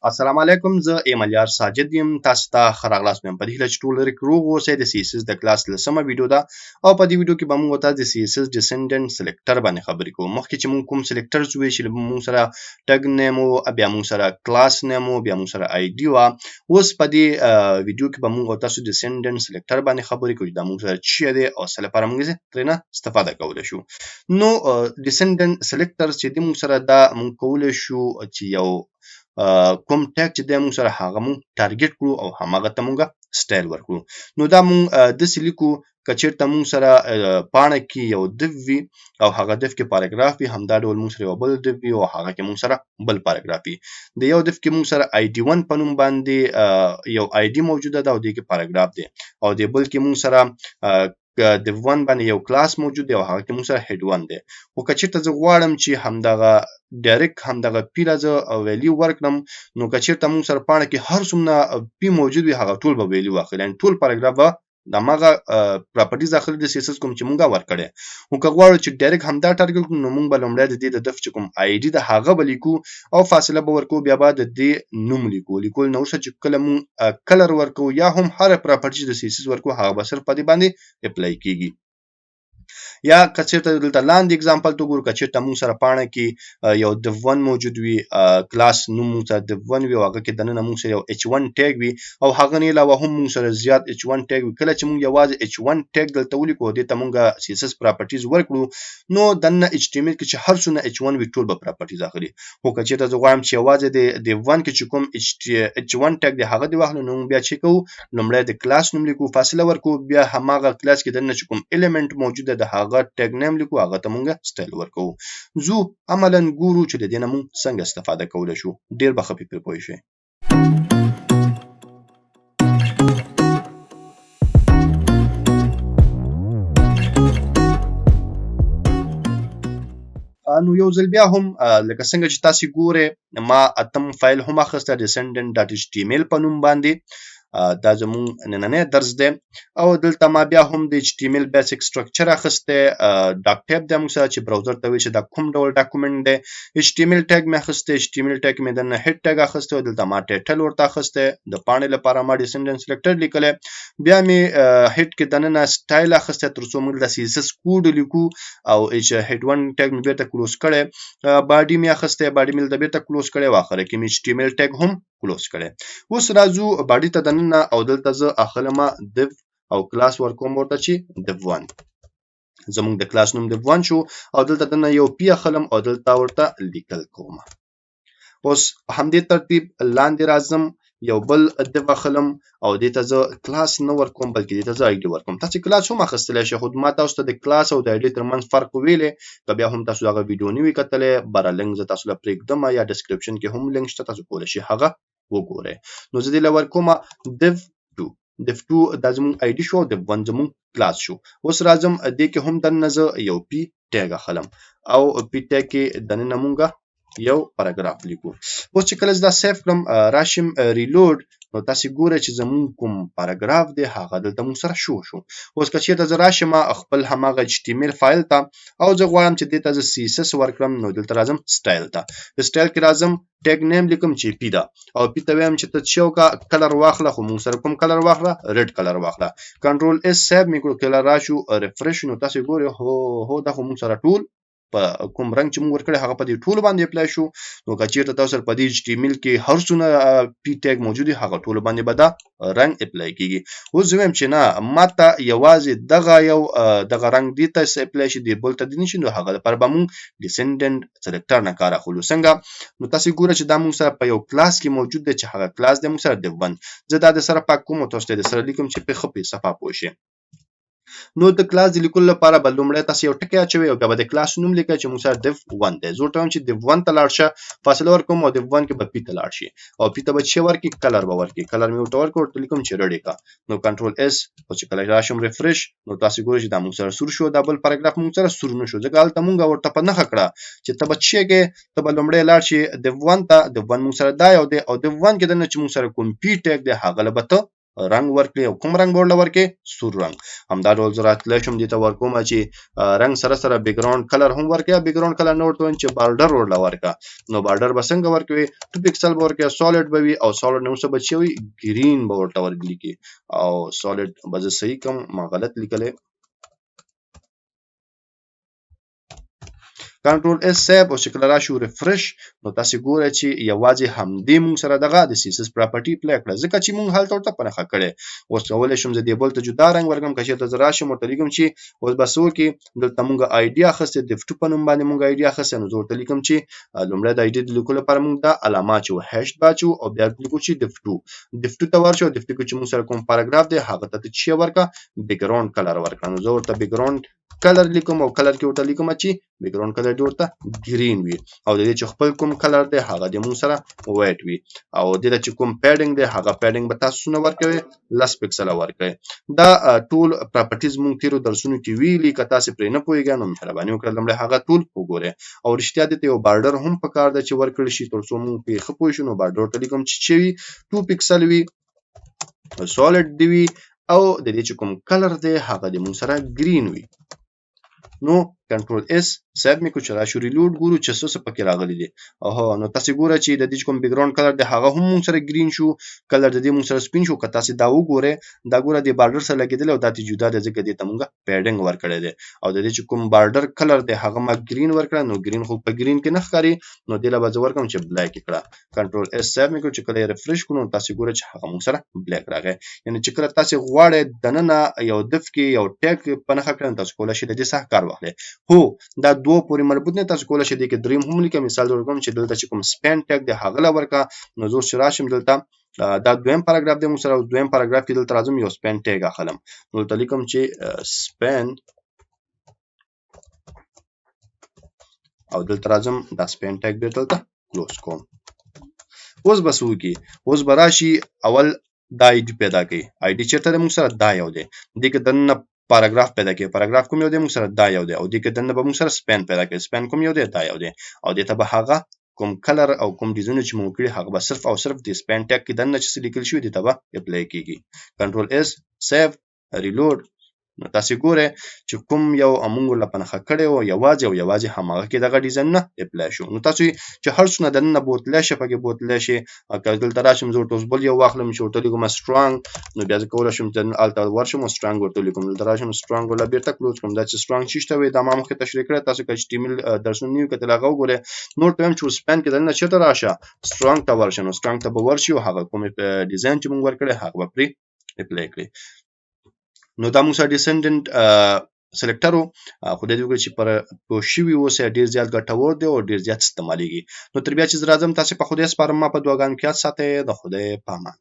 السلام علیکم، زه ایملیار ساجد یم. تاسو ته ښه راغلاست وایم. په دې هیله چې ټول لرې روغ اوسئ. د سی اس اس د کلاس لسمه ویډیو ده او په دې ویډیو کې به موږ تاسو د سی اس اس ډیسندنټ سلیکټر باندې خبرې کوو. مخکې چې موږ کوم سلیکټرز وی چې موږ سره ټګ نیم وو، بیا موږ سره کلاس نیم وو، بیا موږ سره آی ډي وه. اوس په دې ویډیو کې به موږ تاسو د ډیسندنټ سلیکټر باندې خبرې کوو. دا موږ سره څه دی او څه لپاره موږ ترېنه استفاده کولی شو. نو ډیسندنټ سلیکټر چې دی موږ سره دا موږ کولی شو چې یو کوم ټیګ چې دی موږ سره هغه موږ ټارګټ کړو او هماغه ته موږ سټایل ورکړو. نو دا موږ داسې لیکو که چېرته موږ سره پاڼه کې یو دف وي او هغه دف کې پاراګراف وي، همدا ډول موږ سره یو بل دف وي او هغه کې موږ سره بل پاراګراف وي. د یو دف کې موږ سره آی ډي 1 په نوم باندې یو آی ډي موجوده ده او دې کې پاراګراف دی، او د بل کې موږ سره د ون باندې یو کلاس موجود دی او هغه کې موږ سره هډ 1 دی. خو که چېرته زه غواړم چې همدغه ډایرکټ همدغه پی له زه ویلیو ورکړم، نو که چېرته موږ سره پاڼه کې هر څومره پی موجود وي هغه ټول به ویلیو واخلي، یعنې ټول پاراګراف به د هماغه پراپرټیز اخلي د سی اس اس کوم چې موږ ورکړی. خو که غواړو چې ډایرکټ همدا ټارګټ کړو، نو موږ به لومړی د دې د دف چې کوم آی ډي ده هغه به لیکو او فاصله به ورکوو، بیا به د دې نوم لیکو. لیکل نه وروسته چې کله موږ کلر ورکوو یا هم هره پراپرټي چې د سی اس اس ورکوو هغه به صرف په دې باندې اپلای کیږي. یا که چېرته دلته لاندې اگزامپل ته وګورو، که چېرته موږ سره پاڼه کې یو دف 1 موجود وي، کلاس نوم موږ سره دف 1 وي او هغه کې دننه موږ سره یو اچ 1 ټیګ وي او هغه نه علاوه هم موږ سره زیات اچ 1 ټیګ وي. کله چې موږ یوازې اچ 1 ټیګ دلته ولیکو دې ته موږ سی اس اس پراپرټیز ورکړو، نو دننه اچ ټي ام ال کې چې هر څونه اچ 1 وي ټول به پراپرټیز اخلي. خو که چېرته زه غواړم چې یوازې د دف 1 کې چې کوم اچ 1 ټیګ دی هغه دې واخلو، نو موږ بیا چې کوو لومړی د کلاس نوم لیکو، فاصله ورکوو، بیا هماغه کلاس کې دننه چې کوم الیمنټ موجود ده د هغه ټیګ نیم لیکو، هغه ته موږ سټایل ورکوو. زو عملاً ګورو چې د دې نه موږ څنګه استفاده کولی شو. ډېر به ښه پرې پوه شئ. نو یو ځل بیا هم لکه څنګه چې تاسو ګورئ، ما اتم فایل هم اخیسته descendant.html په نوم باندې. دا زموږ نننی درس دی او دلته ما بیا هم د HTML بیسک سټرکچر اخیستی. ډاک ټایپ دی موږ سره چې براوزر ته وایي چې دا کوم ډول ډاکومنټ دی. HTML ټیګ مې اخیستی، HTML ټیګ مې دننه هډ ټیګ اخیستی او دلته ما ټایټل ورته اخیستی. د پاڼې لپاره ما ډیسندنټ سلیکټر لیکلی، بیا مې هډ کې دننه سټایل اخیستی تر څو موږ د سی اس اس کوډ لیکو او هډ 1 ټیګ مې بیرته کلوز کړی. باډي مې اخیستی، باډي مې د بیرته کلوز کړی او اخر کې مې HTML ټیګ هم کلوز کړی. اوس راځو باډي ته دننه او دلته زه اخلم دف او کلاس ورکوم ورته چې دف 1. زموږ د کلاس نوم دف 1 شو او دلته دننه یو پی اخلم او دلته ورته لیکل کوم. اوس په همدې ترتیب لاندې راځم، یو بل دف اخلم او دې ته زه کلاس نه ورکوم بلکې دې ته زه آی ډي ورکوم. تاسو کلاس هم اخیستلی شئ، خو ما تاسو ته د کلاس او د آی ډي ترمنځ فرق ویلی. که بیا هم تاسو هغه ویډیو نه وي کتلی، بره لینک زه تاسو له پرېږدم یا ډسکرپشن کې هم لینک شته، تاسو کولی شئ هغه وګورئ. نو زه دې له ورکوم دف 2. دف 2 دا زموږ آی ډي شو او دف 1 زموږ کلاس شو. اوس راځم دې کې هم دننه زه یو پی ټیګ اخلم او پی ټیګ کې دننه مونږ یو پاراګراف لیکو. اوس چې کله زه دا سیف کړم راشم ریلوډ، نو تاسو ګورئ چې زموږ کوم پاراګراف دی هغه دلته موږ سره شو. اوس که چېرته زه راشم خپل هماغه HTML فایل ته او زه غواړم چې دې ته زه سی اس اس ورکړم، نو دلته راځم سټایل ته. د سټایل کې راځم ټیګ نیم لیکم چې پی ده او پی ته وایم چې ته څه وکړه کلر واخله، خو موږ سره کوم کلر واخله؟ ریډ کلر واخله. کنټرول اس سیو مې کړو، کله راشو ریفریش، نو تاسو ګورئ هو دا خو موږ سره ټول په کوم رنګ چې موږ ورکړی هغه په دې ټولو باندې اپلای شو. نو که چېرته تاسو سره په دې HTML کې هر څونه پی ټیګ موجود وي هغه ټولو باندې به دا رنګ اپلای کیږي. اوس زه وایم چې نه، ماته یوازې دغه یو دغه رنګ دې ته اپلای شي، دې بل ته دې نه شي، نو هغه لپاره به موږ ډیسندنټ سلیکټر نه کار اخلو. څنګه؟ نو تاسو ګورئ چې دا موږ سره په یو کلاس کې موجود دی چې هغه کلاس دی موږ سره دف 1. زه دا د سره پاک کوم او تاسو ته د سره لیکم چې په ښه په صفه پوه شئ. نو د کلاس د لیکلو لپاره به لومړی تاسو یو ټکی اچوئ او بیا به د کلاس نوم لیکئ چې موږ سره دف 1 دی. زه ورته وایم چې دف 1 ته لاړ شه، فاصله ورکوم او دف 1 کې به پی ته لاړ شي او پی ته به څه ورکړي؟ کلر به ورکړي. کلر مې ورته ورکړ، ورته لیکم چې ریډ یې کړه. نو کنټرول اس او چې کله راشم ریفریش، نو تاسو ګورئ چې دا موږ سره سور شو، دا بل پاراګراف موږ سره سور نه شو، ځکه هلته موږ ورته په نښه کړه چې ته به څه کې ته به لومړی لاړ شي دف 1 ته. دف 1 موږ سره دا یو دی او دف 1 کې دننه چې موږ سره کوم پی ټیګ دی هغه له به ته رنگ ورکړي او کوم رنگ ورله ورکړي سور رنگ همدا ډول زه راتلی شم دې ته ورکوم چې رنگ سره سره بیک ګراوند کلر هم ورکړي بیک ګراوند کلر نه ورته وایم چې بارډر ورله ورکړه نو بارډر به څنګه ورکوي 2 پکسل به ورکړي سالډ به وي او سالډ نه څه به وي ګرین به ورته ورلیکي او سالډ به زه صحیح کوم ما غلط لیکلی کنټرول اس سیو او چې کله راشو ریفرش نو تاسو ګورئ چې یوازې همدې مونږ سره دغه د سیسس پراپرټي اپلای کړه ځکه چې مونږ هلته ورته پنهخه کړې اوس کولی شم زه دې بل ته جدا رنګ ورکړم که چېرته زه راشم ورته لیکم چې اوس به څه وکړي دلته مونږ آی ډي اخیستې د F2 په نوم باندې مونږ آی ډي اخیستې نو زه ورته لیکم چې لومړی د آی ډي د لیکلو لپاره مونږ دا علامه اچوو هیش به اچوو او بیا لیکو چې د F2 ته ورشو د F2 کې چې مونږ سره کوم پاراګراف دی هغه ته چې ورکړه بیک ګراوند کلر ورکړه نو زه ورته بیک ګراوند کلر لیکم او کلر کې ورته لیکم چې بیک ګراوند کلر دې ورته ګرین وي او د دې چې خپل کوم کلر دی هغه د مون سره وایټ وي او د دې چې کوم پیډینګ دی هغه پیډینګ به تاسو نه ورکوي لس پکسل ورکوي دا ټول پراپرټیز مونږ تیرو درسونو کې ویلي که تاسو پرې نه پوهیږئ نو مهرباني وکړئ لومړی هغه ټول وګورئ او رښتیا دې ته یو بارډر هم پکار دی چې ورکړل شي تر څو مونږ پرې ښه پوه شو نو بارډر ته لیکم چې وي 2 پکسل وي سالډ دی وي او د دې چې کوم کلر دی هغه د مون سره ګرین وي نو کنټرول اس سیو مې کو چې راشو ریلوډ ګورو چې څه پکې راغلي دي اوه نو تاسو ګورئ چې د دې کوم بیک ګراوند کلر دی هغه هم مون سره ګرین شو کلر د دې مون سره سپین شو که تاسو دا وګورئ دا ګوره د بارډر سره لګیدل او د جدا د ځکه د تمغه پیډینګ ورکړی دی او د دې چې کوم بارډر کلر دی هغه ما ګرین ورکړ نو ګرین خو په ګرین کې نه ښکاري نو د لا بځ ورکم چې بلیک کړه کنټرول اس سیو مې کو چې کله ریفرش کړو تاسو ګورئ چې هغه مون سره بلیک راغی یعنی چې کله تاسو غواړئ دننه یو دف کې یو ټیګ پنهخه کړئ تاسو کولای شئ د دې څخه کار واخلئ هو دا دوه پورې مربوط نه تاسو کولای شئ د کې دریم هم لیکم مثال ورکوم چې دلته چې کوم سپین ټیګ دی هغه لا ورکا نو زه شراشم دلته دا دویم پاراګراف دی مو سره دویم پاراګراف کې دلته راځم یو سپین ټیګ اخلم نو دلته لیکم چې سپین او دلته راځم دا سپین ټیګ دی دلته کلوز کوم اوس بس وکی اوس براشي اول دا آی ډي پیدا کړي آی ډي چیرته موږ سره دا یو دی د کې دنه پاراګراف پیدا کړي پاراګراف کوم یو دی موږ سره دا یو دی او د کې دنه به موږ سره سپین پیدا کړي سپین کوم یو دی دا یو دی او د ته به هغه کوم کلر او کوم ډیزاین چې موږ کړی هغه به صرف او صرف د سپین ټیګ کې دنه چې لیکل شوی دی ته به اپلای کیږي کنټرول اس سیو ریلوډ نو تاسو ګورئ چې کوم یو امونګ لپنخه کړي او یوازې هماغه کې دغه ډیزاین نه اپلای شو نو تاسو چې هر څونه دنه بوتله شي پکې بوتله شي اګه دلته راشم زه ورته بل یو واخلم چې ورته لیکم سترونګ نو بیا ځکه کولای شم چې الته ورشم سترونګ ورته لیکم دلته راشم سترونګ ولا بیرته کلوز کوم دا چې سترونګ شته وي دا ما مخکې تشریح کړه تاسو کې HTML درسونه نیو کتل هغه وګوره نو ټایم چې سپین کې دنه چته راشه سترونګ ته ورشم سترونګ ته به ورشي او هغه کوم ډیزاین چې موږ ورکړي هغه به پری اپلای کړي نو دا موږ سره ډیسندنت سلیکټرو خو دې وګورئ چې پر پوښوي اوسه ډیر زیات ګټور دی او ډیر زیات استعماليږي نو تر بیا چې راځم تاسو په خوده سپارم ما په دعاګانو کې ساتي د خوده پامان